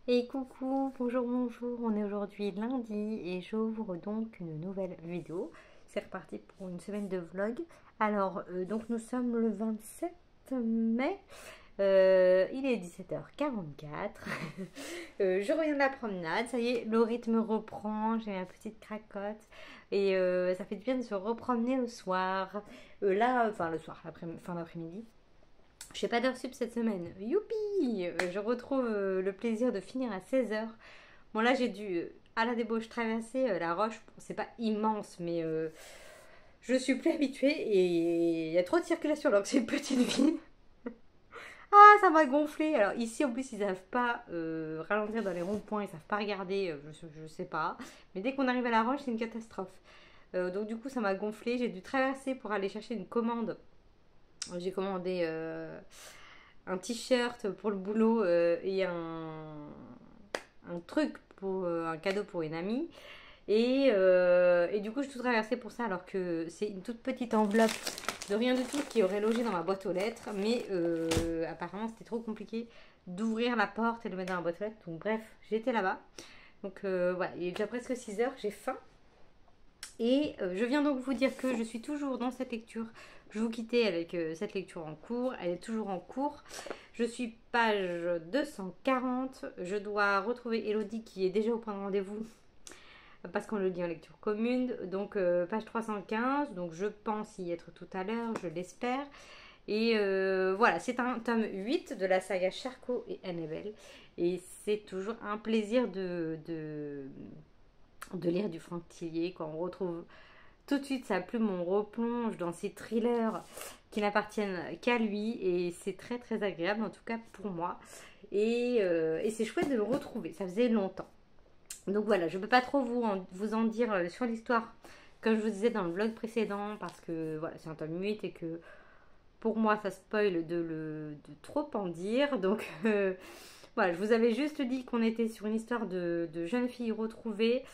Et coucou, bonjour, on est aujourd'hui lundi et j'ouvre donc une nouvelle vidéo. C'est reparti pour une semaine de vlog. Alors, donc nous sommes le 27 mai, il est 17h44. Je reviens de la promenade, ça y est, le rythme reprend, j'ai ma petite cracotte. Et ça fait du bien de se repromener le soir. Enfin le soir, fin d'après-midi. Je fais pas d'heure sup cette semaine. Youpi! Je retrouve le plaisir de finir à 16h. Bon là j'ai dû à la débauche traverser la roche. Bon, c'est pas immense mais je suis plus habituée et il y a trop de circulation alors que c'est une petite ville. Ah ça m'a gonflé. Alors ici en plus ils savent pas ralentir dans les ronds-points, ils savent pas regarder, je sais pas. Mais dès qu'on arrive à la roche c'est une catastrophe. Donc du coup ça m'a gonflé. J'ai dû traverser pour aller chercher une commande. J'ai commandé un t-shirt pour le boulot et un truc pour un cadeau pour une amie. Et du coup, j'ai tout traversé pour ça alors que c'est une toute petite enveloppe de rien du tout qui aurait logé dans ma boîte aux lettres. Mais apparemment, c'était trop compliqué d'ouvrir la porte et de le mettre dans la boîte aux lettres. Donc bref, j'étais là-bas. Donc voilà, il est déjà presque 6h, j'ai faim. Et je viens donc vous dire que je suis toujours dans cette lecture. Je vous quittais avec cette lecture en cours. Elle est toujours en cours. Je suis page 240. Je dois retrouver Elodie qui est déjà au point de rendez-vous parce qu'on le dit en lecture commune. Donc page 315. Donc je pense y être tout à l'heure. Je l'espère. Et voilà, c'est un tome 8 de la saga Charcot et Annabelle. Et c'est toujours un plaisir de lire du Franck Thillier quand on retrouve tout de suite sa plume, on replonge dans ces thrillers qui n'appartiennent qu'à lui et c'est très très agréable en tout cas pour moi et c'est chouette de le retrouver, ça faisait longtemps. Donc voilà, je ne peux pas trop vous en dire sur l'histoire comme je vous disais dans le vlog précédent parce que voilà, c'est un tome 8 et que pour moi ça spoil de trop en dire. Donc voilà, je vous avais juste dit qu'on était sur une histoire de jeune fille retrouvée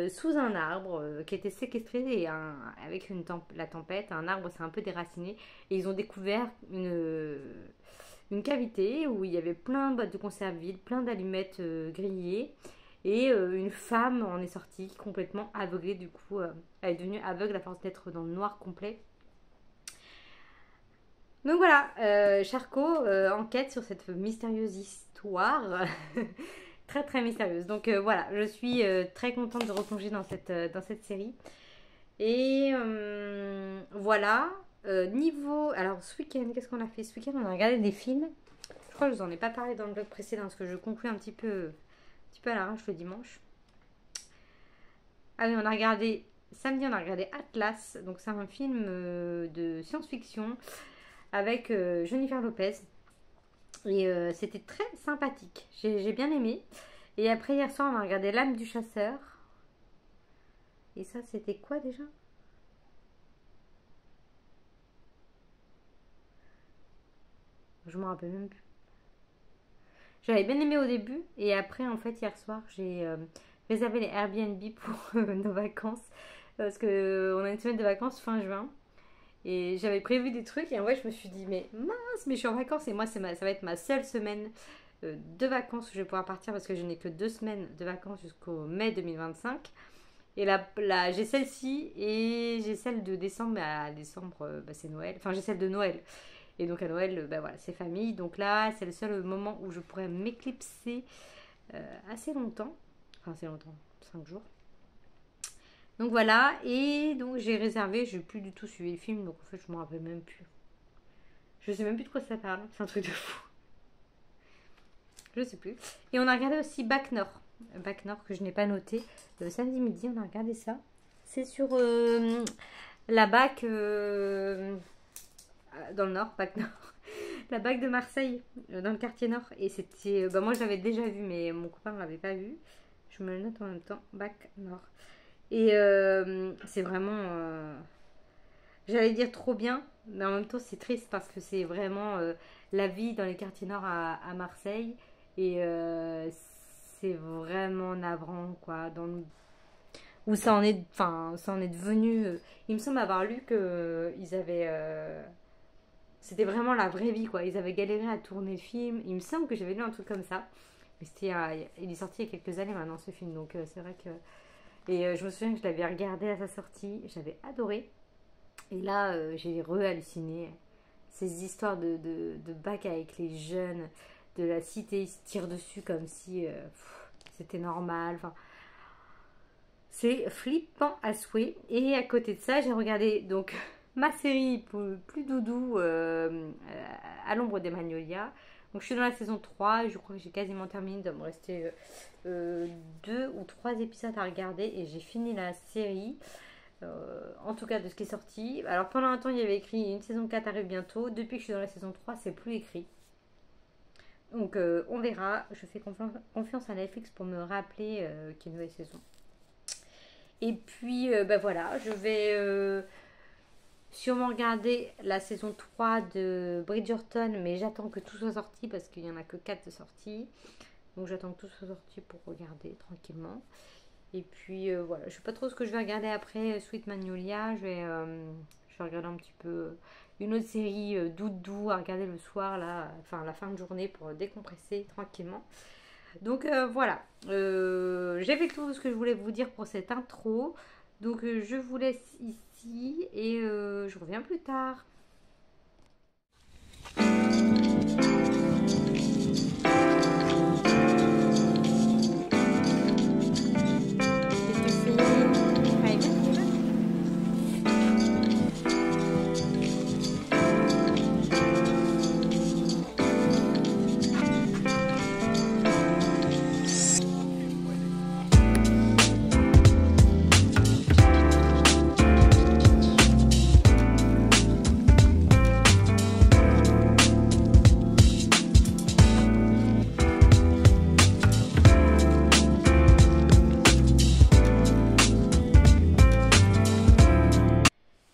sous un arbre qui était séquestré et avec la tempête, un arbre s'est un peu déraciné et ils ont découvert une cavité où il y avait plein de boîtes de conserve vides, plein d'allumettes grillées et une femme en est sortie complètement aveuglée. Du coup, elle est devenue aveugle à force d'être dans le noir complet. Donc voilà, Charcot enquête sur cette mystérieuse histoire. Très très mystérieuse. Donc voilà, je suis très contente de replonger dans cette série. Et voilà. Alors ce week-end, qu'est-ce qu'on a fait? Ce week-end, on a regardé des films. Je crois que je vous en ai pas parlé dans le vlog précédent parce que je conclue un petit peu à l'arrache le dimanche. Ah oui, samedi, on a regardé Atlas. Donc c'est un film de science-fiction avec Jennifer Lopez. Et c'était très sympathique. J'ai bien aimé. Et après, hier soir, on a regardé L'âme du chasseur. Et ça, c'était quoi déjà? Je m'en rappelle même plus. J'avais bien aimé au début. Et après, en fait, hier soir, j'ai réservé les Airbnb pour nos vacances. Parce qu'on a une semaine de vacances fin juin. Et j'avais prévu des trucs et en vrai je me suis dit mais mince, mais je suis en vacances et moi ça va être ma seule semaine de vacances où je vais pouvoir partir parce que je n'ai que 2 semaines de vacances jusqu'au mai 2025. Et là j'ai celle-ci et j'ai celle de décembre. Mais à décembre, c'est Noël. Enfin, j'ai celle de Noël. Et donc à Noël, voilà, c'est famille. Donc là, c'est le seul moment où je pourrais m'éclipser assez longtemps. Enfin, assez longtemps, 5 jours. Donc voilà, et donc j'ai réservé, j'ai plus du tout suivi le film, donc en fait je me rappelle même plus. Je sais même plus de quoi ça parle, c'est un truc de fou. Je sais plus. Et on a regardé aussi Bac Nord. Bac Nord que je n'ai pas noté. Le samedi midi, on a regardé ça. C'est sur la Bac dans le Nord, Bac Nord. La Bac de Marseille, dans le quartier Nord. Et c'était. Moi je l'avais déjà vu, mais mon copain ne l'avait pas vu. Je me le note en même temps. Bac Nord. Et c'est vraiment. J'allais dire trop bien, mais en même temps c'est triste parce que c'est vraiment la vie dans les quartiers nord à Marseille. Et c'est vraiment navrant, quoi. Où ça en est, enfin, ça en est devenu. Il me semble avoir lu que ils avaient. C'était vraiment la vraie vie, quoi. Ils avaient galéré à tourner le film. Il me semble que j'avais lu un truc comme ça. Mais il est sorti il y a quelques années maintenant, ce film. Donc c'est vrai que. Et je me souviens que je l'avais regardé à sa sortie. J'avais adoré. Et là, j'ai re-halluciné. Ces histoires de bac avec les jeunes, de la cité, ils se tirent dessus comme si c'était normal. Enfin, c'est flippant à souhait. Et à côté de ça, j'ai regardé donc ma série plus doudou à l'ombre des Magnolias. Donc je suis dans la saison 3, je crois que j'ai quasiment terminé, il doit me rester 2 ou 3 épisodes à regarder et j'ai fini la série. En tout cas de ce qui est sorti. Alors pendant un temps il y avait écrit une saison 4 arrive bientôt. Depuis que je suis dans la saison 3 c'est plus écrit. Donc on verra. Je fais confiance à Netflix pour me rappeler qu'il y a une nouvelle saison. Et puis voilà, je vais sûrement regarder la saison 3 de Bridgerton, mais j'attends que tout soit sorti parce qu'il n'y en a que 4 de sortie. Donc j'attends que tout soit sorti pour regarder tranquillement. Et puis voilà, je sais pas trop ce que je vais regarder après Sweet Magnolia. Je vais regarder un petit peu une autre série doudou à regarder le soir, là, enfin la fin de journée pour décompresser tranquillement. Donc voilà, j'ai fait le tour de ce que je voulais vous dire pour cette intro. Donc je vous laisse ici et je reviens plus tard.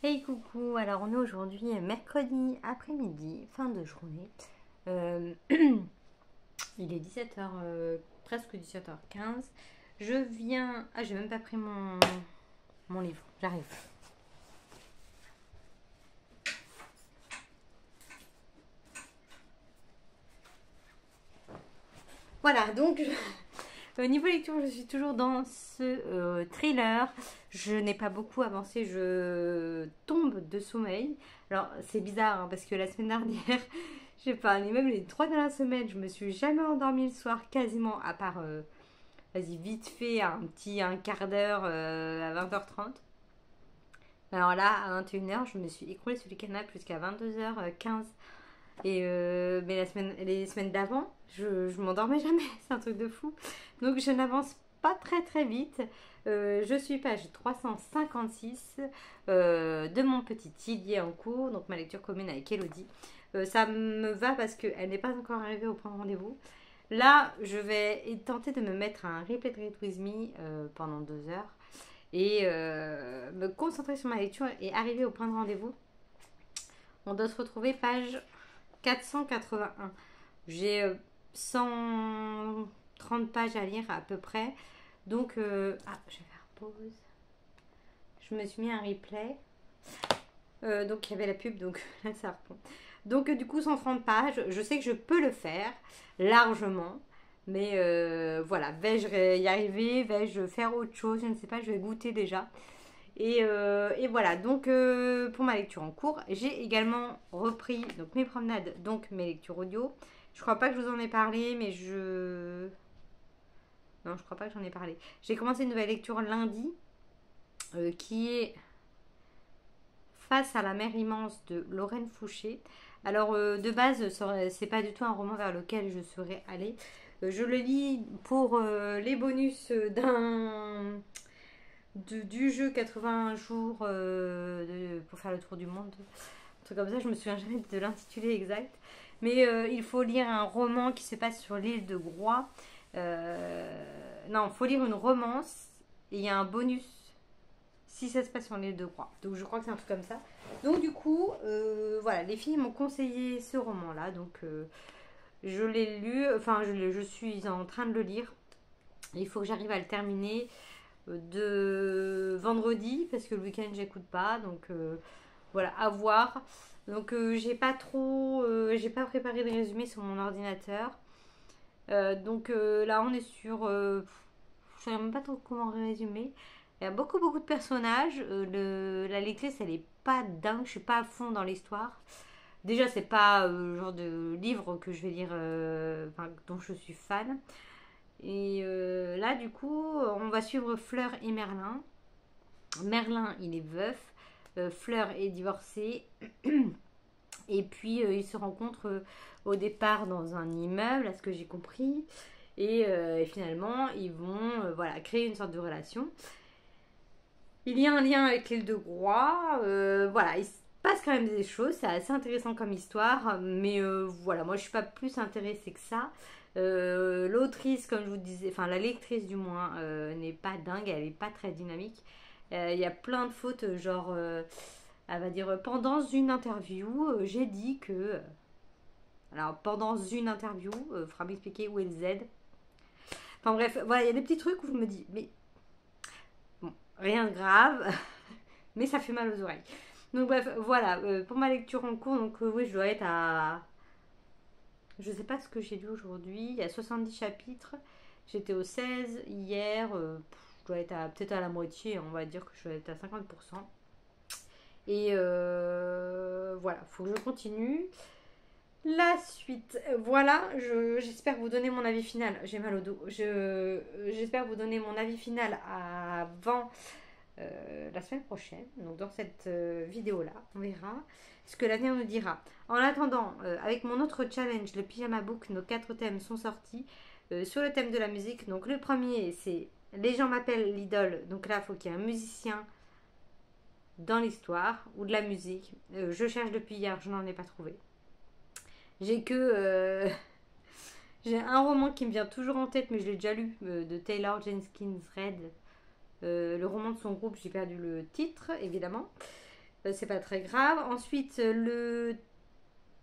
Hey coucou, alors on est aujourd'hui mercredi après-midi, fin de journée. Il est 17h, presque 17h15. Je viens... Ah, j'ai même pas pris mon livre, j'arrive. Voilà, donc au niveau lecture, je suis toujours dans ce thriller. Je n'ai pas beaucoup avancé, je tombe de sommeil. Alors c'est bizarre hein, parce que la semaine dernière, je sais pas, même les 3 dernières semaines, je me suis jamais endormie le soir quasiment, à part, vas-y, vite fait, un quart d'heure à 20h30. Alors là, à 21h, je me suis écroulée sur le canapé jusqu'à 22h15. Et mais les semaines d'avant, je m'endormais jamais, c'est un truc de fou. Donc je n'avance pas très très vite. Je suis page 356 de mon petit Tillier en cours, donc ma lecture commune avec Elodie. Ça me va parce qu'elle n'est pas encore arrivée au point de rendez-vous. Là, je vais tenter de me mettre un replay de Read With Me pendant 2 heures et me concentrer sur ma lecture et arriver au point de rendez-vous. On doit se retrouver page 481. J'ai 130 pages à lire à peu près. Donc, je vais faire pause. Je me suis mis un replay. Donc il y avait la pub, donc là ça reprend. Donc du coup 130 pages, je sais que je peux le faire largement. Mais voilà, vais-je y arriver? Vais-je faire autre chose? Je ne sais pas, je vais goûter déjà. Et voilà, donc pour ma lecture en cours, j'ai également repris donc, mes promenades, donc mes lectures audio. Je crois pas que je vous en ai parlé, mais je... Non, je crois pas que j'en ai parlé. J'ai commencé une nouvelle lecture lundi, qui est Face à la mer immense de Lorraine Fouché. Alors de base, c'est pas du tout un roman vers lequel je serais allée. Je le lis pour les bonus du jeu 80 jours pour faire le tour du monde. Un truc comme ça, je me souviens jamais de l'intitulé exact. Mais il faut lire un roman qui se passe sur l'île de Groix. Non, il faut lire une romance et il y a un bonus si ça se passe sur l'île de Groix. Donc je crois que c'est un truc comme ça. Donc du coup, voilà, les filles m'ont conseillé ce roman-là. Donc je l'ai lu, enfin je suis en train de le lire. Il faut que j'arrive à le terminer de vendredi parce que le week-end j'écoute pas. Donc voilà, à voir. Donc j'ai pas préparé de résumé sur mon ordinateur. Donc là on est sur, je sais même pas trop comment résumer. Il y a beaucoup de personnages. La lectrice elle est pas dingue, je suis pas à fond dans l'histoire. Déjà c'est pas le genre de livre que je vais lire, enfin, dont je suis fan. Et là du coup on va suivre Fleur et Merlin. Merlin il est veuf, Fleur est divorcée. Et puis ils se rencontrent au départ dans un immeuble, à ce que j'ai compris. Et finalement, ils vont voilà, créer une sorte de relation. Il y a un lien avec l'île de Groix. Voilà, il se passe quand même des choses. C'est assez intéressant comme histoire. Mais voilà, moi je suis pas plus intéressée que ça. L'autrice, comme je vous disais, enfin la lectrice du moins, n'est pas dingue. Elle est pas très dynamique. Il y a plein de fautes, genre... elle va dire pendant une interview, j'ai dit que. Alors, pendant une interview, faudra m'expliquer où est le Z. Enfin bref, voilà, il y a des petits trucs où je me dis, mais bon, rien de grave, mais ça fait mal aux oreilles. Donc bref, voilà, pour ma lecture en cours, donc oui, je dois être à. Je sais pas ce que j'ai lu aujourd'hui, il y a 70 chapitres. J'étais au 16 hier, je dois être peut-être à la moitié, on va dire que je dois être à 50%. Et voilà, faut que je continue. La suite, voilà, j'espère vous donner mon avis final. J'ai mal au dos. J'espère vous donner mon avis final avant la semaine prochaine. Donc dans cette vidéo-là, on verra ce que l'avenir nous dira. En attendant, avec mon autre challenge, le Pyjama Book, nos 4 thèmes sont sortis sur le thème de la musique. Donc le premier, c'est les gens m'appellent l'idole. Donc là, il faut qu'il y ait un musicien dans l'histoire ou de la musique. Je cherche depuis hier, je n'en ai pas trouvé. J'ai que j'ai un roman qui me vient toujours en tête, mais je l'ai déjà lu, de Taylor Jenkins Reid. Le roman de son groupe, j'ai perdu le titre, évidemment. C'est pas très grave. Ensuite, le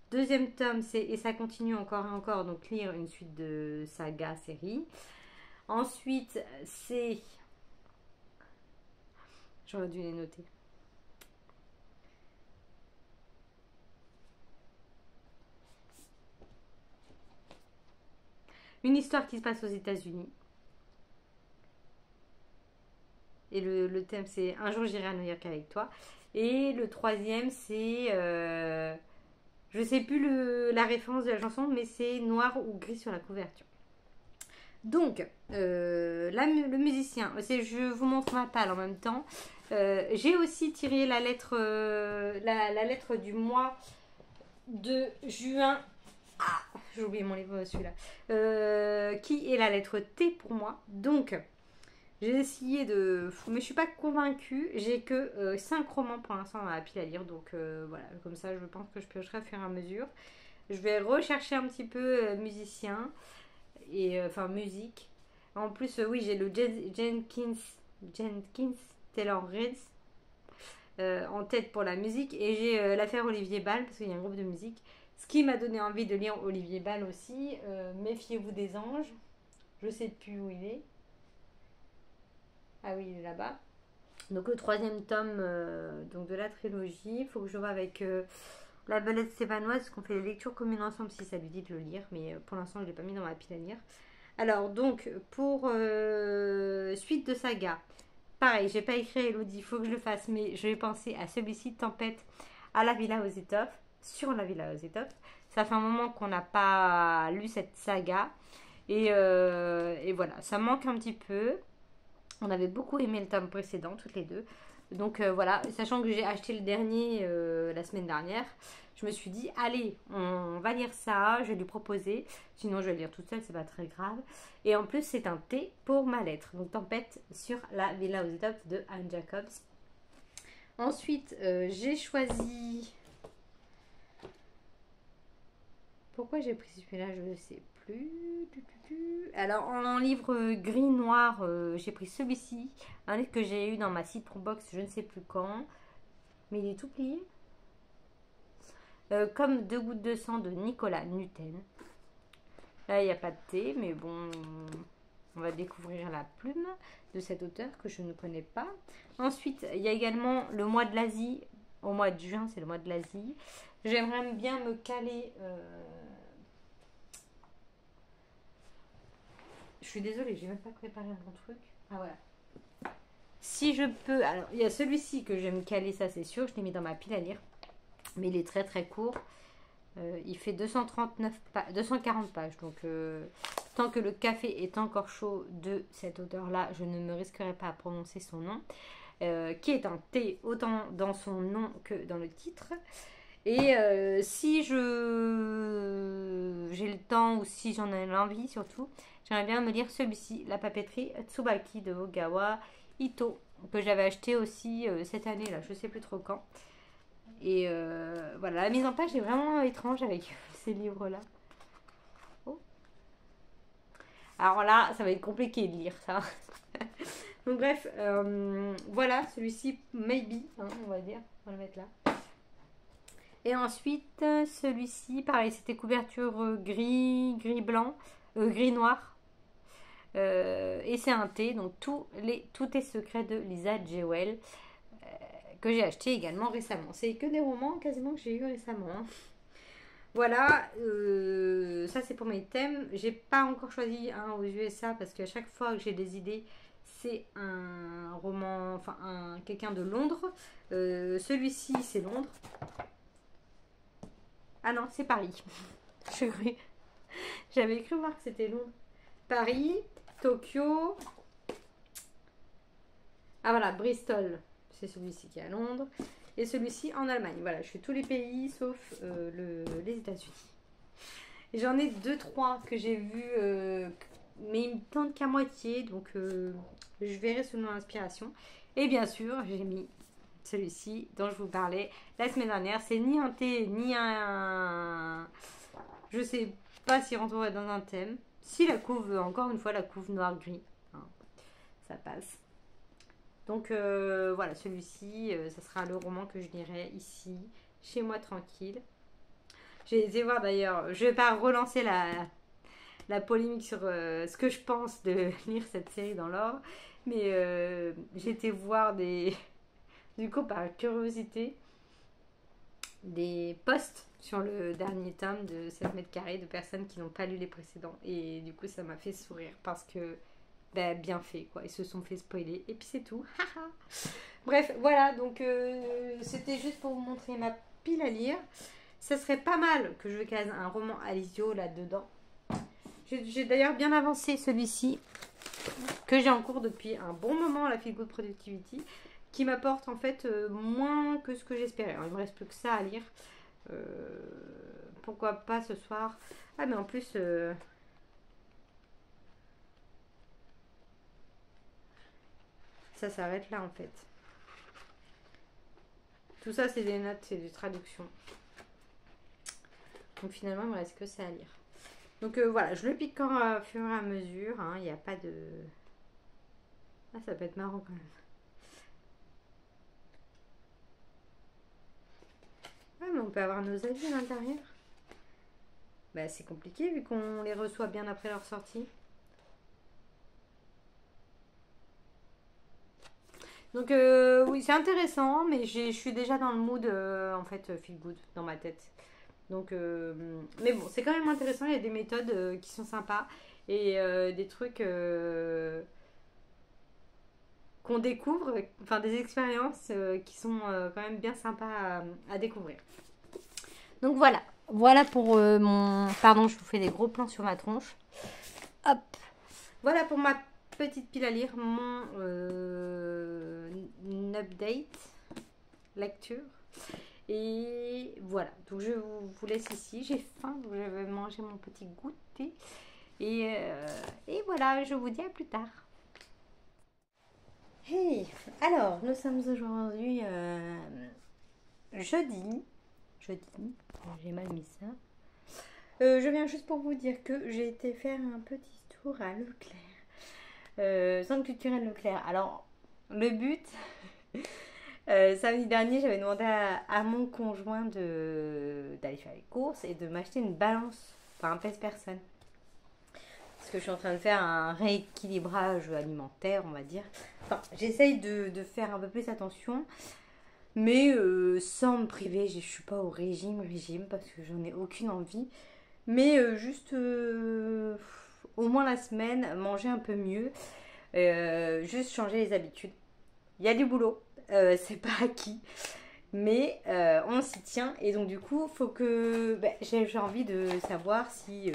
deuxième tome, c'est Et ça continue encore et encore, donc lire une suite de saga série. Ensuite, c'est. J'aurais dû les noter. Une histoire qui se passe aux États-Unis. Et le thème, c'est Un jour j'irai à New York avec toi. Et le troisième, c'est. Je sais plus la référence de la chanson, mais c'est Noir ou Gris sur la couverture. Donc, le musicien, je vous montre ma palle en même temps. J'ai aussi tiré la lettre, la lettre du mois de juin. Ah, j'ai oublié mon livre celui-là. Qui est la lettre T pour moi. Donc, j'ai essayé de. Mais je suis pas convaincue. J'ai que 5 romans pour l'instant dans la pile à lire. Donc voilà, comme ça, je pense que je piocherai au fur et à mesure. Je vais rechercher un petit peu musicien. Et enfin, musique. En plus, oui, j'ai le Jenkins Taylor Reid en tête pour la musique. Et j'ai l'affaire Olivier Ball, parce qu'il y a un groupe de musique. Ce qui m'a donné envie de lire Olivier Ball aussi. Méfiez-vous des anges. Je sais plus où il est. Ah oui, il est là-bas. Donc le troisième tome donc de la trilogie. Il faut que je vois avec la belette stéphanoise qu'on fait les lectures communes ensemble si ça lui dit de le lire. Mais pour l'instant je ne l'ai pas mis dans ma pile à lire. Alors donc pour suite de saga. Pareil, j'ai pas écrit à Elodie, il faut que je le fasse. Mais je vais penser à celui-ci, Tempête à la Villa aux Étoffes. Sur la Villa aux Étoffes. Ça fait un moment qu'on n'a pas lu cette saga. Et voilà, ça manque un petit peu. On avait beaucoup aimé le tome précédent, toutes les deux. Donc voilà, sachant que j'ai acheté le dernier la semaine dernière, je me suis dit, allez, on va lire ça, je vais lui proposer. Sinon, je vais le lire toute seule, c'est pas très grave. Et en plus, c'est un thé pour ma lettre. Donc, Tempête sur la Villa aux Étoffes de Anne Jacobs. Ensuite, j'ai choisi... Pourquoi j'ai pris celui-là, je ne sais plus. Alors, en livre gris-noir, j'ai pris celui-ci. Un livre que j'ai eu dans ma citron box, je ne sais plus quand. Mais il est tout plié. Comme 2 gouttes de sang de Nicolas Nuten. Là, il n'y a pas de thé, mais bon, on va découvrir la plume de cet auteur que je ne connais pas. Ensuite, il y a également le mois de l'Asie. Au mois de juin, c'est le mois de l'Asie. J'aimerais bien me caler... Je suis désolée, j'ai même pas préparé un bon truc. Ah voilà. Si je peux... Alors, il y a celui-ci que je vais me caler, ça c'est sûr. Je l'ai mis dans ma pile à lire. Mais il est très très court. Il fait 240 pages. Donc, tant que le café est encore chaud de cet auteur-là, je ne me risquerai pas à prononcer son nom. Qui est un thé autant dans son nom que dans le titre. Et si j'ai le temps ou si j'en ai l'envie surtout, j'aimerais bien me lire celui-ci, La papeterie Tsubaki de Ogawa Ito, que j'avais acheté aussi cette année là, je sais plus trop quand. Et voilà, la mise en page est vraiment étrange avec ces livres-là. Oh. Alors là, ça va être compliqué de lire ça. Donc bref, voilà, celui-ci, maybe, hein, on va dire, on va le mettre là. Et ensuite, celui-ci, pareil, c'était couverture gris-blanc, gris-noir. Et c'est un thé, donc tout est secret de Lisa Jewell, que j'ai acheté également récemment. C'est que des romans quasiment que j'ai eu récemment. Hein. Voilà, ça c'est pour mes thèmes. J'ai pas encore choisi un aux USA parce qu'à chaque fois que j'ai des idées, c'est un roman, enfin quelqu'un de Londres. Celui-ci, c'est Londres. Ah non, c'est Paris. J'avais cru voir que c'était Londres. Paris, Tokyo. Ah voilà, Bristol. C'est celui-ci qui est à Londres. Et celui-ci en Allemagne. Voilà, je fais tous les pays sauf les États-Unis. J'en ai 2-3 que j'ai vus, mais ils me tentent qu'à moitié. Donc je verrai selon l'inspiration. Et bien sûr, j'ai mis celui-ci dont je vous parlais la semaine dernière. C'est ni un thé, ni un... Je sais pas s'il rentrerait dans un thème. Si la couve, encore une fois, la couve noir-gris. Hein, ça passe. Donc voilà, celui-ci, ça sera le roman que je lirai ici, chez moi tranquille. J'ai été voir d'ailleurs, je vais pas relancer la polémique sur ce que je pense de lire cette série dans l'ordre. Mais j'ai été voir du coup par curiosité, des posts sur le dernier tome de 7 mètres carrés de personnes qui n'ont pas lu les précédents. Et du coup, ça m'a fait sourire parce que, bien fait, quoi. Ils se sont fait spoiler et puis c'est tout. Bref, voilà. Donc, c'était juste pour vous montrer ma pile à lire. Ça serait pas mal que je case un roman Alizio là-dedans. J'ai d'ailleurs bien avancé celui-ci que j'ai en cours depuis un bon moment, la Feel Good Productivity, qui m'apporte en fait moins que ce que j'espérais. Il me reste plus que ça à lire. Pourquoi pas ce soir. Ah mais en plus ça s'arrête là en fait. Tout ça c'est des notes, c'est des traductions. Donc finalement il me reste que ça à lire. Donc voilà, je le pique quand au fur et à mesure. Il n'y a pas de... Ah ça peut être marrant quand même. Ah mais on peut avoir nos avis à l'intérieur. C'est compliqué vu qu'on les reçoit bien après leur sortie. Donc oui, c'est intéressant, mais je suis déjà dans le mood, en fait, feel good dans ma tête. Donc, mais bon, c'est quand même intéressant, il y a des méthodes qui sont sympas et des trucs qu'on découvre, enfin des expériences qui sont quand même bien sympas à découvrir. Donc voilà, voilà pour mon... Pardon, je vous fais des gros plans sur ma tronche. Hop. Voilà pour ma petite pile à lire, mon update lecture. Et voilà, donc je vous laisse ici. J'ai faim, donc je vais manger mon petit goûter. Et voilà, je vous dis à plus tard. Hey, alors nous sommes aujourd'hui jeudi. Jeudi, j'ai mal mis ça. Je viens juste pour vous dire que j'ai été faire un petit tour à Leclerc. Centre culturel Leclerc. Alors, le but, samedi dernier, j'avais demandé à mon conjoint d'aller faire les courses et de m'acheter une balance, enfin un pèse-personne. Parce que je suis en train de faire un rééquilibrage alimentaire, on va dire. Enfin, j'essaye de faire un peu plus attention, mais sans me priver. Je suis pas au régime, parce que j'en ai aucune envie. Mais juste au moins la semaine, manger un peu mieux. Juste changer les habitudes. Il y a du boulot, c'est pas acquis. Mais on s'y tient et donc du coup faut que j'ai envie de savoir si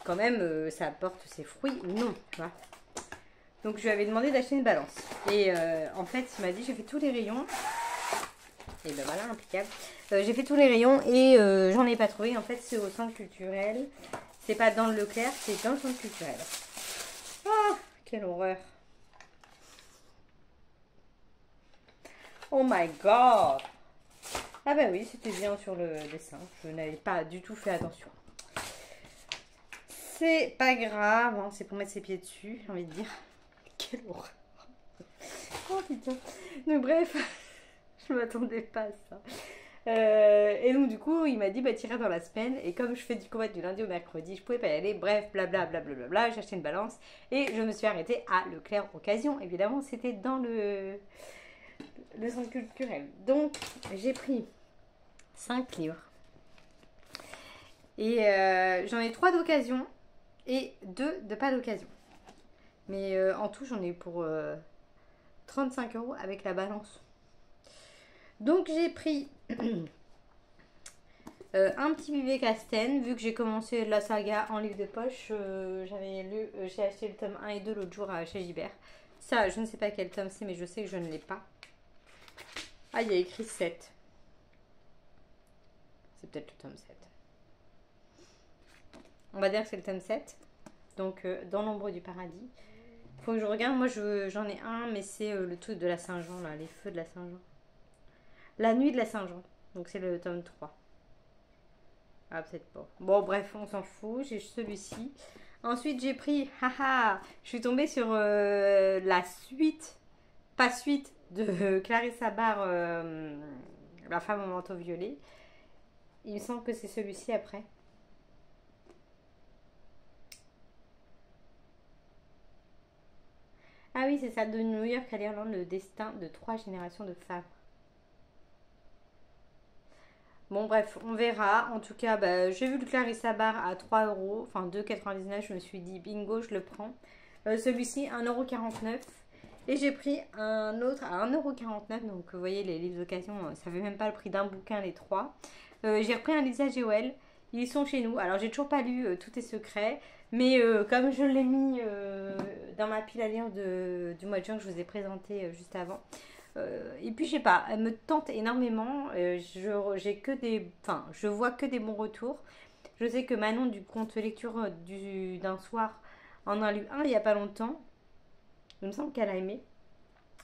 quand même ça apporte ses fruits ou non, tu vois. Donc je lui avais demandé d'acheter une balance et en fait il m'a dit j'ai fait tous les rayons et ben voilà, impeccable. J'ai fait tous les rayons et j'en ai pas trouvé. En fait c'est au centre culturel, c'est pas dans le Leclerc, c'est dans le centre culturel. Ah, quelle horreur. Oh my god. Ah bah oui, c'était bien sur le dessin. Je n'avais pas du tout fait attention. C'est pas grave, hein, c'est pour mettre ses pieds dessus, j'ai envie de dire. Quelle horreur. Oh putain. Donc bref, je m'attendais pas à ça. Et donc du coup, il m'a dit, bah t'iras dans la semaine. Et comme je fais du combat du lundi au mercredi, je pouvais pas y aller. Bref, blablabla, blablabla, j'ai acheté une balance. Et je me suis arrêtée à Leclerc Occasion. Évidemment, c'était dans le centre culturel. Donc, j'ai pris 5 livres. Et j'en ai 3 d'occasion et 2 de pas d'occasion. Mais en tout, j'en ai pour 35 € avec la balance. Donc j'ai pris un petit bébé Casten. Vu que j'ai commencé la saga en livre de poche, j'ai acheté le tome 1 et 2 l'autre jour chez Gibert. Ça, je ne sais pas quel tome c'est, mais je sais que je ne l'ai pas. Ah, il y a écrit 7. C'est peut-être le tome 7. On va dire que c'est le tome 7. Donc, dans l'ombre du paradis. Faut que je regarde. Moi, j'en ai un, mais c'est le truc de la Saint-Jean, là. Les feux de la Saint-Jean. La nuit de la Saint-Jean. Donc, c'est le tome 3. Ah, peut-être pas. Bon, bref, on s'en fout. J'ai celui-ci. Ensuite, j'ai pris... Haha, je suis tombée sur la suite. Pas suite de Clarissa Barr, La femme au manteau violet. Il me semble que c'est celui-ci après. Ah oui, c'est ça, de New York à l'Irlande, le destin de 3 générations de femmes. Bon, bref, on verra. En tout cas, j'ai vu le Clarissa Barr à 3 €, enfin 2,99 €. Je me suis dit, bingo, je le prends. Celui-ci, 1,49 €. Et j'ai pris un autre à 1,49 €. Donc, vous voyez, les livres d'occasion, ça fait même pas le prix d'un bouquin, les 3. J'ai repris un Lisa Jewell. Ils sont chez nous. Alors, j'ai toujours pas lu Tout est secret. Mais comme je l'ai mis dans ma pile à lire du mois de juin que je vous ai présenté juste avant. Et puis je sais pas, elle me tente énormément. J'ai que des, enfin, je vois que des bons retours. Je sais que Manon du compte lecture d'un soir en a lu un il y a pas longtemps. Il me semble qu'elle a aimé.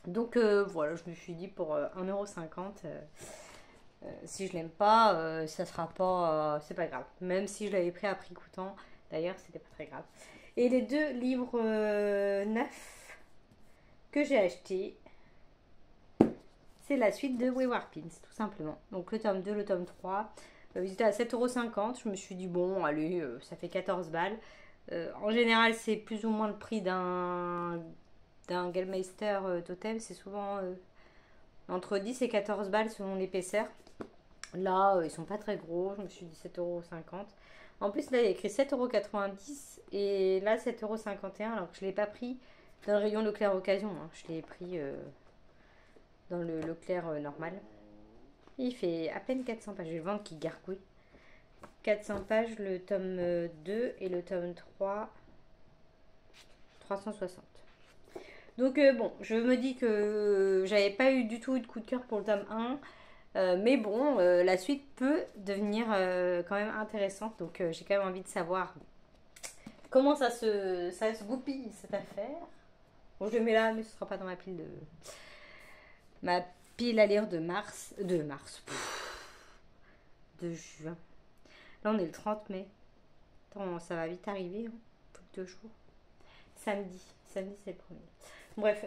Donc voilà, je me suis dit pour 1,50 €, si je l'aime pas, ça sera pas, c'est pas grave. Même si je l'avais pris à prix coûtant, d'ailleurs, c'était pas très grave. Et les 2 livres neufs que j'ai achetés, c'est la suite de Wayward Pins, tout simplement. Donc le tome 2, le tome 3. Ils étaient à 7,50 €. Je me suis dit, bon, allez, ça fait 14 balles. En général, c'est plus ou moins le prix d'un d'un Gallmeister Totem, c'est souvent entre 10 et 14 balles selon l'épaisseur. Là, ils sont pas très gros, je me suis dit 7,50 €. En plus, là, il y a écrit 7,90 € et là, 7,51 €, alors que je ne l'ai pas pris dans le rayon Leclerc Occasion. Hein. Je l'ai pris dans le Leclerc normal. Et il fait à peine 400 pages. J'ai le ventre qui gargouille. 400 pages, le tome 2 et le tome 3, 360. Donc bon, je me dis que j'avais pas eu du tout de coup de cœur pour le tome 1. Mais bon, la suite peut devenir quand même intéressante. Donc j'ai quand même envie de savoir comment ça se goupille cette affaire. Bon, je le mets là, mais ce sera pas dans ma pile à lire de mars. De juin. Là, on est le 30 mai. Attends, ça va vite arriver. Hein. Plus que 2 jours. Samedi, c'est le premier. Bref,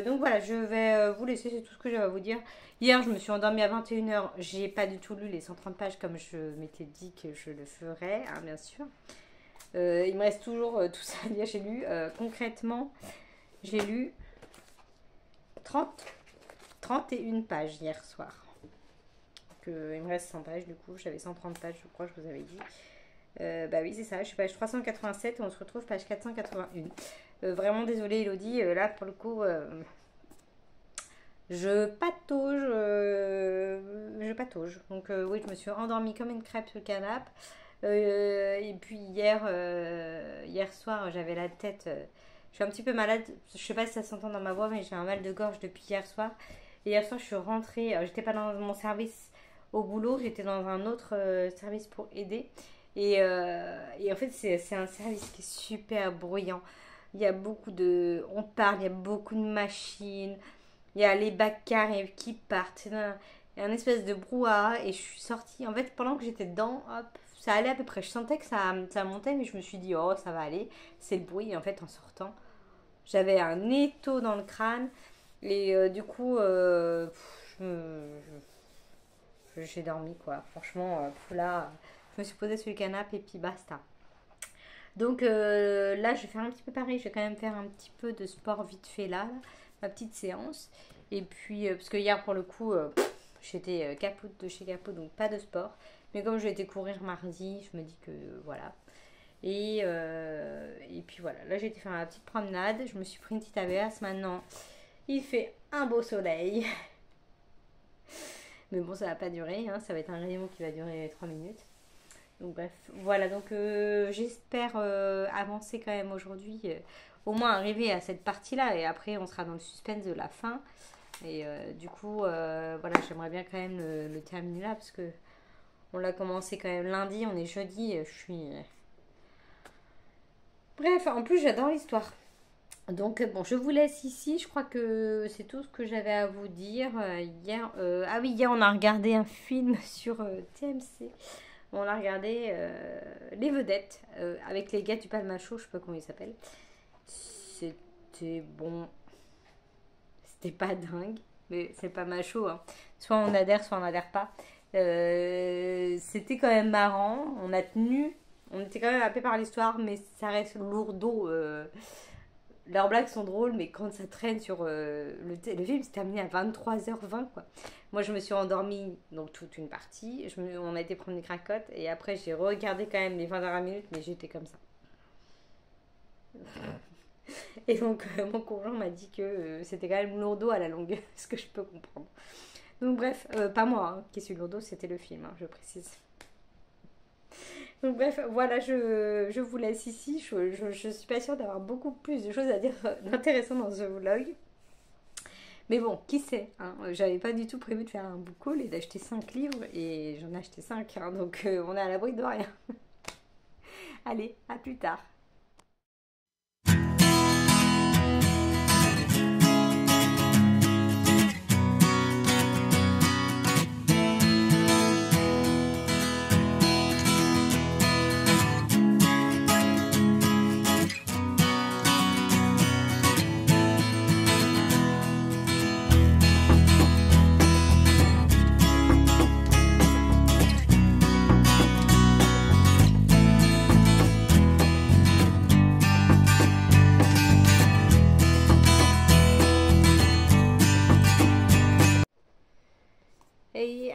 donc voilà, je vais vous laisser, c'est tout ce que j'ai à vous dire. Hier, je me suis endormie à 21 h. J'ai pas du tout lu les 130 pages comme je m'étais dit que je le ferais, hein, bien sûr. Il me reste toujours tout ça à lire. J'ai lu, concrètement, j'ai lu 31 pages hier soir. Donc, il me reste 100 pages, du coup, j'avais 130 pages, je crois, je vous avais dit. Bah oui, c'est ça, je suis page 387 et on se retrouve page 481. Vraiment désolée Elodie, là pour le coup je patauge. Donc oui, je me suis endormie comme une crêpe sur le canapé. Et puis hier soir j'avais la tête, je suis un petit peu malade, je sais pas si ça s'entend dans ma voix, mais j'ai un mal de gorge depuis hier soir. Et hier soir je suis rentrée, j'étais pas dans mon service au boulot, j'étais dans un autre service pour aider. Et en fait, c'est un service qui est super bruyant. Il y a beaucoup de... On parle, il y a beaucoup de machines. Il y a les bacs-cars qui partent. Il y a un espèce de brouhaha. Et je suis sortie. En fait, pendant que j'étais dedans, hop, ça allait à peu près. Je sentais que ça montait, mais je me suis dit, oh, ça va aller. C'est le bruit. Et en fait, en sortant, j'avais un étau dans le crâne. Et du coup, j'ai dormi, quoi. Franchement, là... Je me suis posée sur le canapé et puis basta. Donc là, je vais faire un petit peu pareil. Je vais quand même faire un petit peu de sport vite fait là, ma petite séance. Et puis, parce que hier, pour le coup, j'étais capoute de chez Capoute, donc pas de sport. Mais comme je vais été courir mardi, je me dis que voilà. Et puis voilà, là j'ai été faire ma petite promenade. Je me suis pris une petite averse. Maintenant, il fait un beau soleil. Mais bon, ça va pas durer. Hein. Ça va être un rayon qui va durer 3 minutes. Donc bref, voilà, donc j'espère avancer quand même aujourd'hui, au moins arriver à cette partie-là, et après on sera dans le suspense de la fin. Et du coup, voilà, j'aimerais bien quand même le terminer là, parce que on l'a commencé quand même lundi, on est jeudi, je suis... Bref, en plus j'adore l'histoire. Donc bon, je vous laisse ici, je crois que c'est tout ce que j'avais à vous dire. Hier, ah oui, hier on a regardé un film sur TMC. On a regardé Les Vedettes avec les gars du Palmacho, je sais pas comment ils s'appellent. C'était bon. C'était pas dingue, mais c'est pas macho. Hein. Soit on adhère, soit on n'adhère pas. C'était quand même marrant. On a tenu. On était quand même happé par l'histoire, mais ça reste lourdeau. Leurs blagues sont drôles, mais quand ça traîne sur le film, c'est terminé à 23h20, quoi. Moi, je me suis endormie, donc toute une partie. On a été prendre des cracottes, et après, j'ai regardé quand même les 20 dernières minutes, mais j'étais comme ça. Et donc, mon conjoint m'a dit que c'était quand même lourdeau à la longue, ce que je peux comprendre. Donc, bref, pas moi hein, qui suis lourdeau, c'était le film, hein, je précise. Donc bref, voilà, je vous laisse ici. Je suis pas sûre d'avoir beaucoup plus de choses à dire d'intéressant dans ce vlog. Mais bon, qui sait hein, j'avais pas du tout prévu de faire un book haul et d'acheter 5 livres. Et j'en ai acheté 5, hein, donc on est à l'abri de rien. Allez, à plus tard.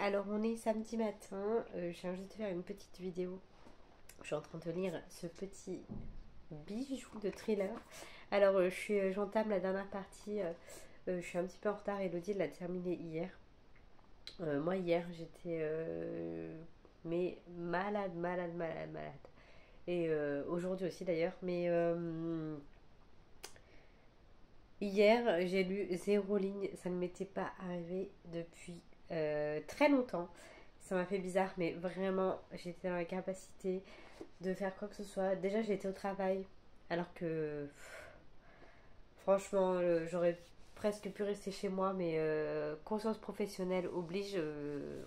alors on est samedi matin, j'ai envie de faire une petite vidéo. Je suis en train de lire ce petit bijou de thriller. Alors j'entame la dernière partie, je suis un petit peu en retard, Elodie l'a terminée hier. Moi hier j'étais mais malade. Et aujourd'hui aussi d'ailleurs, mais hier j'ai lu zéro ligne, ça ne m'était pas arrivé depuis très longtemps. Ça m'a fait bizarre, mais vraiment j'étais dans la capacité de faire quoi que ce soit. Déjà j'étais au travail, alors que franchement j'aurais presque pu rester chez moi, mais conscience professionnelle oblige,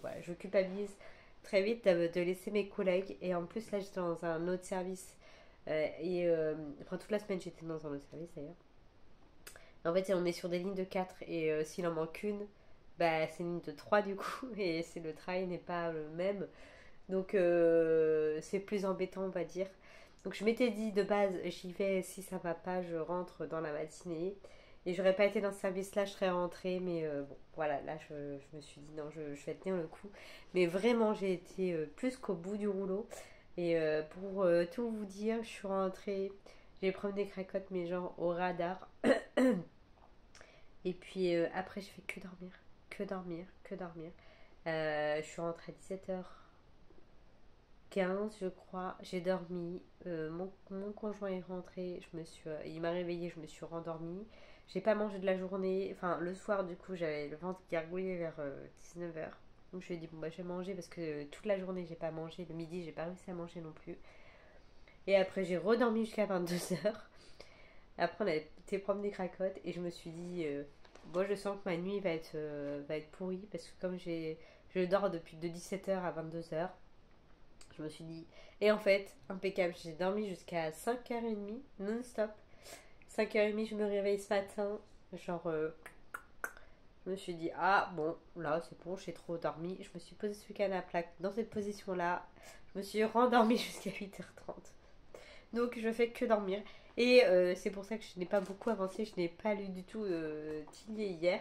voilà, je culpabilise très vite de laisser mes collègues. Et en plus là j'étais dans un autre service, enfin toute la semaine j'étais dans un autre service d'ailleurs. En fait on est sur des lignes de 4 et s'il en manque une, bah c'est une ligne de 3 du coup, et c'est le travail n'est pas le même. Donc c'est plus embêtant on va dire. Donc je m'étais dit de base j'y vais, si ça va pas je rentre dans la matinée. Et j'aurais pas été dans ce service là, je serais rentrée. Mais bon voilà, là je me suis dit non, je vais tenir le coup. Mais vraiment j'ai été plus qu'au bout du rouleau. Et pour tout vous dire, je suis rentrée, j'ai promené cracotte mais genre au radar. Et puis après je fais que dormir, que dormir. Je suis rentrée à 17h15 je crois, j'ai dormi, mon conjoint est rentré, il m'a réveillée, je me suis rendormie. J'ai pas mangé de la journée, enfin le soir du coup j'avais le ventre qui gargouillait vers 19h. Donc je lui ai dit bon bah je vais manger parce que toute la journée j'ai pas mangé, le midi j'ai pas réussi à manger non plus. Et après j'ai redormi jusqu'à 22h. Après on a été prendre des cracottes et je me suis dit moi je sens que ma nuit va être pourrie parce que comme je dors depuis de 17h à 22h. Je me suis dit. Et en fait, impeccable, j'ai dormi jusqu'à 5h30 non-stop. 5h30, je me réveille ce matin. Genre, je me suis dit, ah bon, là c'est bon, j'ai trop dormi. Je me suis posée sur le canapé dans cette position-là. Je me suis rendormie jusqu'à 8h30. Donc, je fais que dormir. Et c'est pour ça que je n'ai pas beaucoup avancé. Je n'ai pas lu du tout Tilly hier.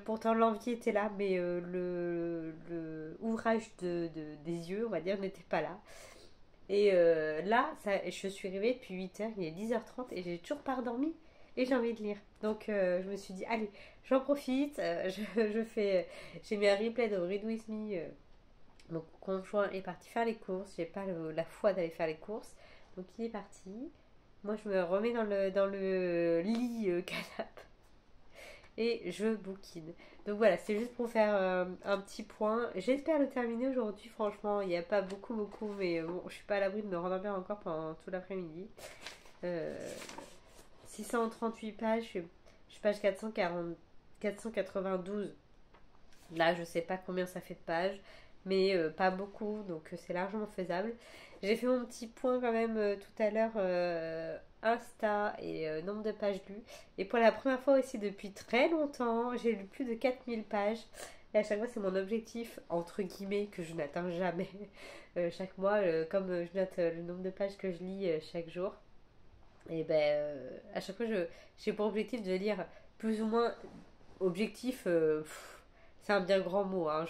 Pourtant l'envie était là, mais le ouvrage des yeux, on va dire, n'était pas là. Et là, je suis réveillée depuis 8h, il est 10h30 et j'ai toujours pas redormi. Et j'ai envie de lire. Donc je me suis dit, allez, j'en profite. J'ai mis un replay de Read With Me. Mon conjoint est parti faire les courses. J'ai pas la foi d'aller faire les courses. Donc il est parti. Moi, je me remets dans le lit canapé et je bouquine. Donc voilà, c'est juste pour faire un petit point. J'espère le terminer aujourd'hui. Franchement, il n'y a pas beaucoup, mais bon, je suis pas à l'abri de me rendormir encore pendant tout l'après-midi. 638 pages, je suis page 492. Là, je sais pas combien ça fait de pages, mais pas beaucoup, donc c'est largement faisable. J'ai fait mon petit point quand même tout à l'heure Insta et nombre de pages lues. Et pour la première fois aussi depuis très longtemps, j'ai lu plus de 4000 pages. Et à chaque fois, c'est mon objectif, entre guillemets, que je n'atteins jamais chaque mois, comme je note le nombre de pages que je lis chaque jour. Et ben, à chaque fois, j'ai pour objectif de lire plus ou moins objectif. C'est un bien grand mot, hein.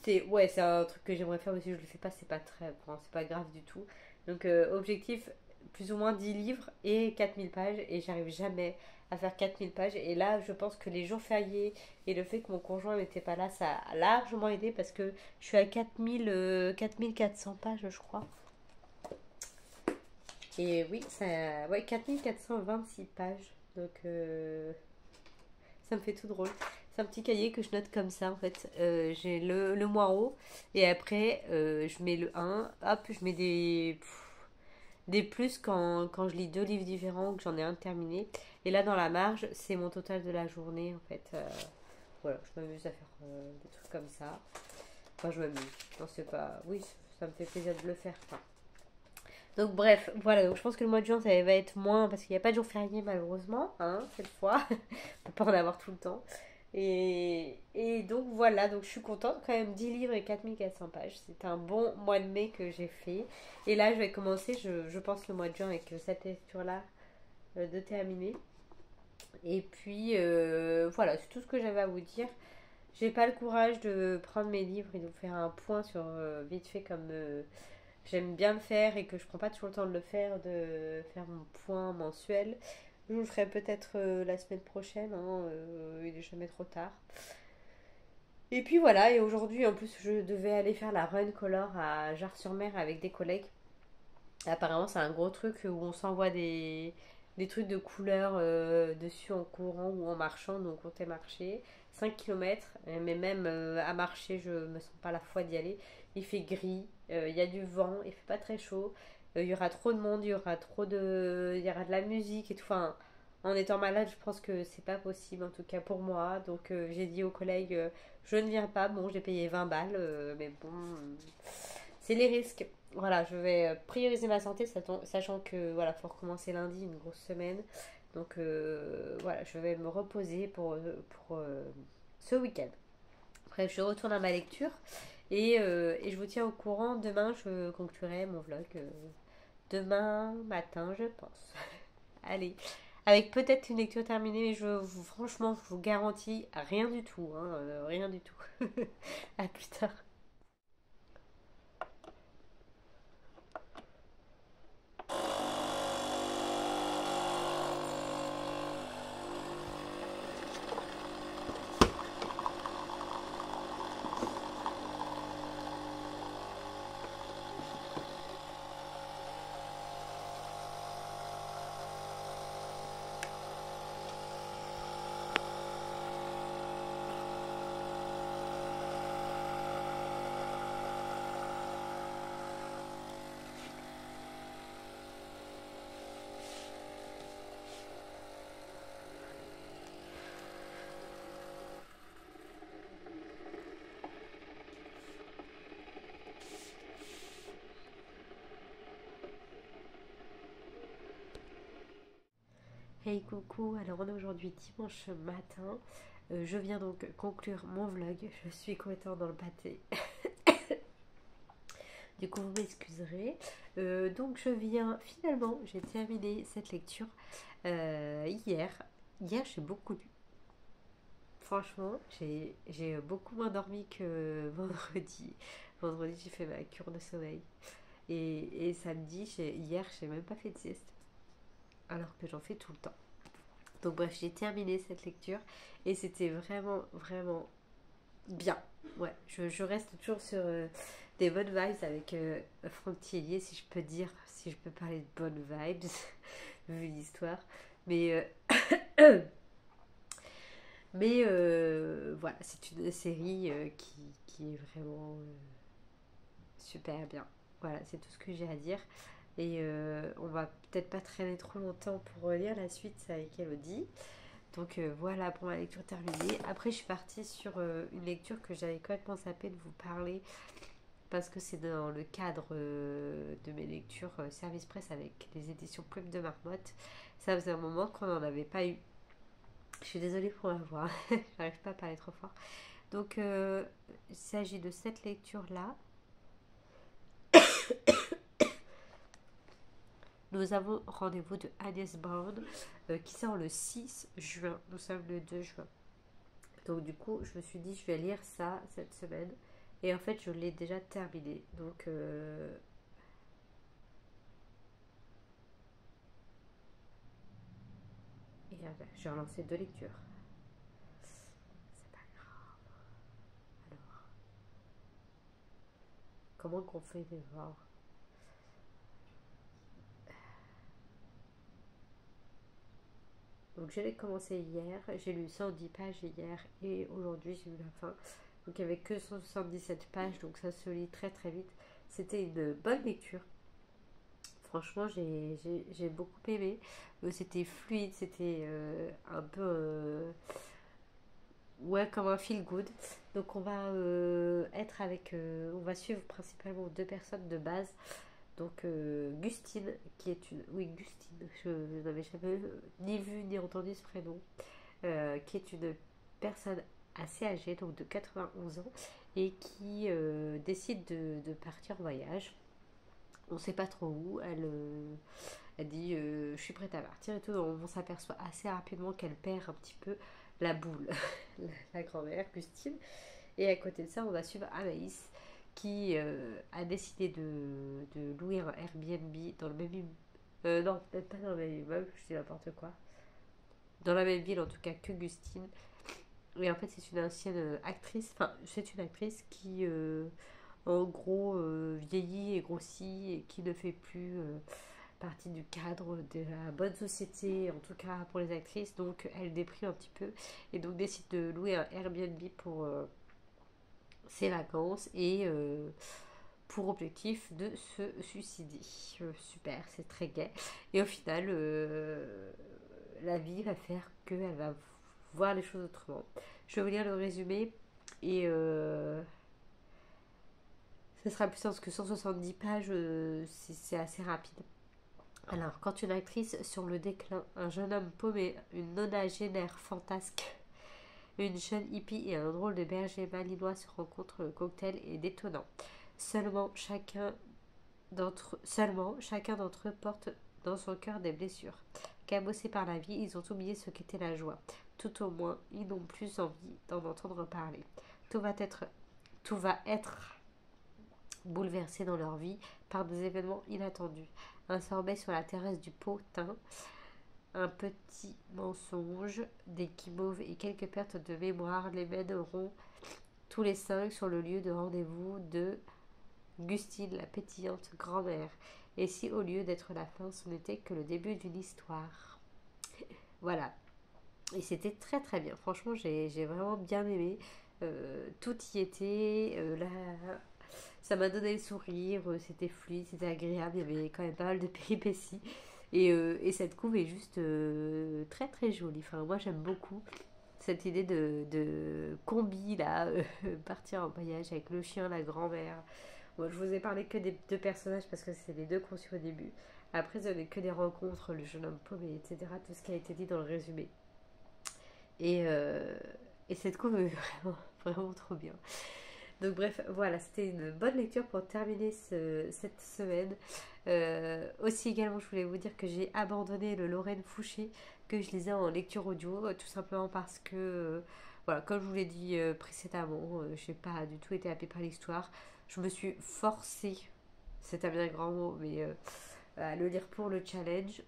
C'est un truc que j'aimerais faire aussi, je le fais pas, c'est pas très, bon, c'est pas grave du tout. Donc objectif plus ou moins 10 livres et 4000 pages et j'arrive jamais à faire 4000 pages. Et là, je pense que les jours fériés et le fait que mon conjoint n'était pas là, ça a largement aidé parce que je suis à 4400 pages, je crois. Et oui, ouais, 4426 pages. Donc ça me fait tout drôle. C'est un petit cahier que je note comme ça en fait. J'ai le mois haut et après je mets le 1. Hop, je mets des plus quand je lis deux livres différents ou que j'en ai un terminé. Et là dans la marge, c'est mon total de la journée en fait. Voilà, je m'amuse à faire des trucs comme ça. Enfin, je m'amuse. Non, c'est pas. Oui, ça me fait plaisir de le faire. Enfin. Donc bref, voilà, donc je pense que le mois de juin ça va être moins parce qu'il n'y a pas de jour férié malheureusement, hein, cette fois. On peut pas en avoir tout le temps. Et donc voilà, donc je suis contente quand même, 10 livres et 4400 pages. C'est un bon mois de mai que j'ai fait. Et là je vais commencer, je pense le mois de juin avec cette lecture-là de terminer. Et puis voilà, c'est tout ce que j'avais à vous dire. j'ai pas le courage de prendre mes livres et de faire un point sur vite fait comme j'aime bien le faire et que je prends pas toujours le temps de faire mon point mensuel. Je vous le ferai peut-être la semaine prochaine, hein, il est jamais trop tard. Et puis voilà, et aujourd'hui en plus je devais aller faire la run color à Jars-sur-Mer avec des collègues. Apparemment c'est un gros truc où on s'envoie des trucs de couleurs dessus en courant ou en marchant, donc on comptait marcher 5 km, mais même à marcher je me sens pas la foi d'y aller. Il fait gris, il y a du vent, il fait pas très chaud, il y aura trop de monde, il y aura de la musique et tout. Enfin, en étant malade, je pense que c'est pas possible, en tout cas pour moi. Donc j'ai dit aux collègues, je ne viens pas. Bon, j'ai payé 20 balles, mais bon, c'est les risques. Voilà, je vais prioriser ma santé, sachant que voilà, faut recommencer lundi, une grosse semaine. Donc voilà, je vais me reposer pour ce week-end. Bref, je retourne à ma lecture et je vous tiens au courant. Demain, je conclurai mon vlog. Demain matin, je pense. Allez, avec peut-être une lecture terminée, mais franchement, je vous garantis rien du tout. Hein, rien du tout. À plus tard. Hey coucou, alors on est aujourd'hui dimanche matin. Je viens donc conclure mon vlog. Je suis complètement dans le pâté. Du coup, vous m'excuserez. Donc, je viens finalement, j'ai terminé cette lecture hier. Hier, j'ai beaucoup lu. Franchement, j'ai beaucoup moins dormi que vendredi. Vendredi, j'ai fait ma cure de sommeil. Et samedi, hier, j'ai même pas fait de sieste. Alors que j'en fais tout le temps. Donc, bref, j'ai terminé cette lecture. Et c'était vraiment, vraiment bien. Ouais, je reste toujours sur des bonnes vibes avec Franck Thiélier, si je peux dire, si je peux parler de bonnes vibes, vu l'histoire. Mais, voilà, c'est une série qui est vraiment super bien. Voilà, c'est tout ce que j'ai à dire. Et on va peut-être pas traîner trop longtemps pour lire la suite avec Elodie. Donc voilà pour ma lecture terminée. Après, je suis partie sur une lecture que j'avais complètement zappé de vous parler parce que c'est dans le cadre de mes lectures service presse avec les éditions Plume de Marmotte. Ça faisait un moment qu'on n'en avait pas eu. Je suis désolée pour ma voix, j'arrive pas à parler trop fort. Donc il s'agit de cette lecture-là. Nous avons rendez-vous de Agnès Brown qui sort le 6 juin. Nous sommes le 2 juin. Donc du coup, je me suis dit, je vais lire ça cette semaine. Et en fait, je l'ai déjà terminé. Donc, et j'ai relancé deux lectures. C'est pas grave. Alors, comment qu'on fait les voir? Donc, je l'ai commencé hier. J'ai lu 110 pages hier. Et aujourd'hui, j'ai lu la fin. Donc, il n'y avait que 177 pages. Donc, ça se lit très très vite. C'était une bonne lecture. Franchement, j'ai beaucoup aimé. C'était fluide, c'était un peu ouais, comme un feel good. Donc on va être avec, on va suivre principalement deux personnes de base. Donc Gustine, qui est une, oui Gustine, je n'avais jamais ni vu ni entendu ce prénom, qui est une personne assez âgée, donc de 91 ans, et qui décide de partir en voyage. On sait pas trop où. Elle dit je suis prête à partir et tout. On s'aperçoit assez rapidement qu'elle perd un petit peu la boule, la grand-mère, Gustine. Et à côté de ça, on va suivre Anaïs qui a décidé de louer un Airbnb dans le même immeuble. Non, peut-être pas dans le même immeuble, je dis n'importe quoi. Dans la même ville en tout cas que Gustine. Et en fait, c'est une ancienne actrice, enfin, c'est une actrice qui, en gros, vieillit et grossit et qui ne fait plus partie du cadre de la bonne société, en tout cas pour les actrices. Donc, elle déprime un petit peu et donc décide de louer un Airbnb pour ses vacances et pour objectif de se suicider. Super, c'est très gai. Et au final, la vie va faire qu'elle va voir les choses autrement. Je vais vous lire le résumé et ce sera plus simple que 170 pages, c'est assez rapide. Alors, quand une actrice sur le déclin, un jeune homme paumé, une nonagénaire fantasque, une jeune hippie et un drôle de berger malinois se rencontrent, le cocktail est détonnant. Seulement, chacun d'entre eux porte dans son cœur des blessures. Cabossés par la vie, ils ont oublié ce qu'était la joie. Tout au moins, ils n'ont plus envie d'en entendre parler. Tout va être, tout va être bouleversé dans leur vie par des événements inattendus. Un sorbet sur la terrasse du Potin, un petit mensonge, des guimauves et quelques pertes de mémoire les mèneront tous les cinq sur le lieu de rendez-vous de Gustine, la pétillante grand-mère. Et si au lieu d'être la fin, ce n'était que le début d'une histoire. Voilà. Et c'était très très bien. Franchement, j'ai vraiment bien aimé. Tout y était. Là, ça m'a donné le sourire. C'était fluide, c'était agréable. Il y avait quand même pas mal de péripéties. Et cette couve est juste très très jolie. Enfin, moi j'aime beaucoup cette idée de combi là, partir en voyage avec le chien, la grand-mère. Bon, je vous ai parlé que des deux personnages parce que c'est les deux qu'on suit au début. Après, ce n'est que des rencontres, le jeune homme paumé, etc. Tout ce qui a été dit dans le résumé. Et, euh, et cette couve est vraiment, vraiment trop bien. Donc bref, voilà, c'était une bonne lecture pour terminer cette semaine. Aussi également, je voulais vous dire que j'ai abandonné le Lorraine Fouché que je lisais en lecture audio, tout simplement parce que, voilà, comme je vous l'ai dit précédemment, je n'ai pas du tout été happée par l'histoire. Je me suis forcée, c'est un bien grand mot, mais à le lire pour le challenge.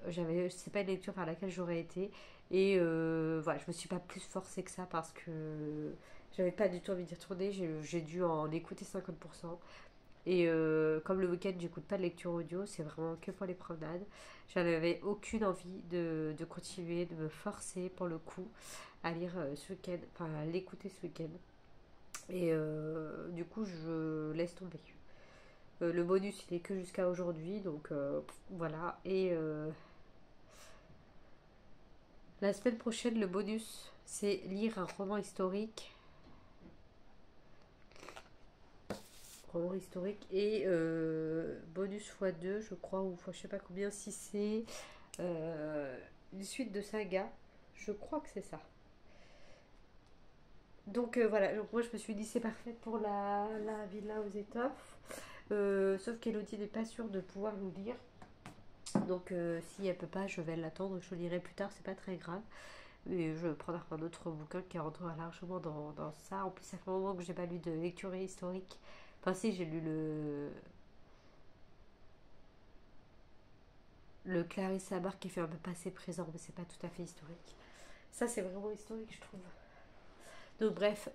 C'est pas une lecture par laquelle j'aurais été. Et voilà, je me suis pas plus forcée que ça parce que j'avais pas du tout envie d'y retourner. J'ai dû en écouter 50%. Et comme le week-end, j'écoute pas de lecture audio, c'est vraiment que pour les promenades. J'en avais aucune envie de continuer, de me forcer pour le coup à lire ce week-end, enfin à l'écouter ce week-end. Et du coup, je laisse tomber. Le bonus, il est que jusqu'à aujourd'hui, donc voilà. Et la semaine prochaine, le bonus, c'est lire un roman historique. Roman historique et bonus x2, je crois, ou je sais pas combien, si c'est une suite de saga. Je crois que c'est ça. Donc voilà, donc moi je me suis dit c'est parfait pour la villa aux étoffes. Sauf qu'Elodie n'est pas sûre de pouvoir nous lire. Donc si elle peut pas, je vais l'attendre, je lirai plus tard, c'est pas très grave. Et je vais prendre un autre bouquin qui rentrera largement dans ça. En plus, ça fait un moment que j'ai pas lu de lecture historique. Enfin si, j'ai lu le Clarisse Sabar qui fait un peu passé présent, mais c'est pas tout à fait historique. Ça c'est vraiment historique je trouve. Donc bref,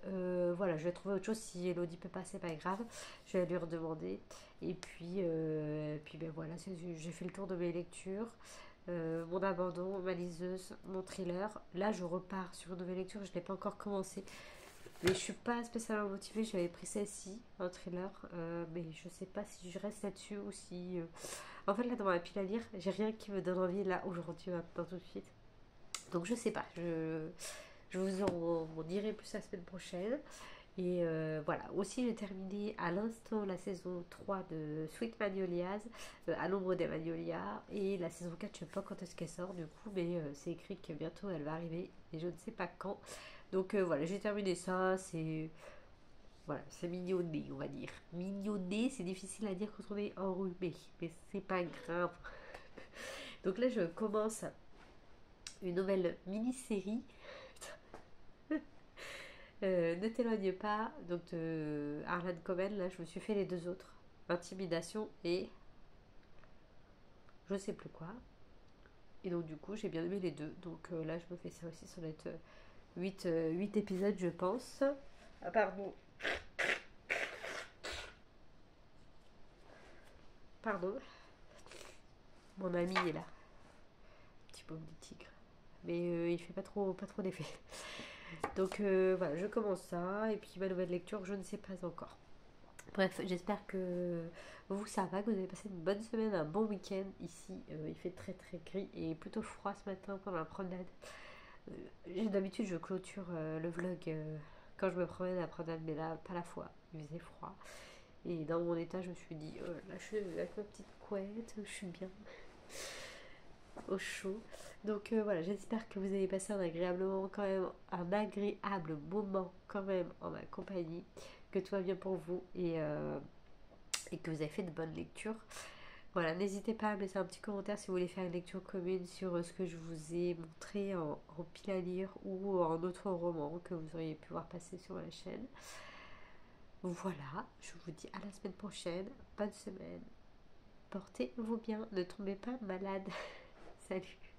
voilà, je vais trouver autre chose. Si Elodie peut pas, c'est pas grave. Je vais lui redemander. Et puis ben voilà, j'ai fait le tour de mes lectures. Mon abandon, ma liseuse, mon thriller. Là, je repars sur une nouvelle lecture. Je n'ai pas encore commencé. Mais je suis pas spécialement motivée. J'avais pris celle-ci, un thriller. Mais je sais pas si je reste là-dessus ou si. En fait, là, dans ma pile à lire, j'ai rien qui me donne envie là, aujourd'hui, maintenant, tout de suite. Donc, je sais pas. Je vous en dirai plus la semaine prochaine. Et voilà, aussi j'ai terminé à l'instant la saison 3 de Sweet Magnolias, à l'ombre des Magnolias. Et la saison 4, je sais pas quand est-ce qu'elle sort du coup, mais c'est écrit que bientôt elle va arriver. Et je ne sais pas quand. Donc voilà, j'ai terminé ça. Voilà, c'est mignonné, on va dire. Mignonné, c'est difficile à dire quand on est enrhumé, mais c'est pas grave. Donc là, je commence une nouvelle mini-série Ne t'éloigne pas. Donc de Harlan Coben, là je me suis fait les deux autres. Intimidation et je sais plus quoi. Et donc du coup j'ai bien aimé les deux. Donc là je me fais ça aussi, ça doit être 8 épisodes je pense. Ah pardon. Pardon. Mon ami est là. Petit pauvre du tigre. Mais il fait pas trop d'effet. Donc voilà, je commence ça. Et puis ma nouvelle lecture, je ne sais pas encore. Bref, j'espère que vous ça va, que vous avez passé une bonne semaine, un bon week-end. Ici, il fait très très gris et plutôt froid ce matin pendant la promenade. D'habitude, je clôture le vlog quand je me promène à la promenade, mais là, pas la fois. Il faisait froid. Et dans mon état, je me suis dit, là, je suis avec ma petite couette, je suis bien au chaud. Donc voilà, j'espère que vous avez passé un agréable moment quand même, un agréable moment quand même en ma compagnie, que tout va bien pour vous et que vous avez fait de bonnes lectures. Voilà, n'hésitez pas à me laisser un petit commentaire si vous voulez faire une lecture commune sur ce que je vous ai montré en pile à lire ou en autre roman que vous auriez pu voir passer sur ma chaîne. Voilà, je vous dis à la semaine prochaine. Bonne semaine. Portez-vous bien, ne tombez pas malade. Salut.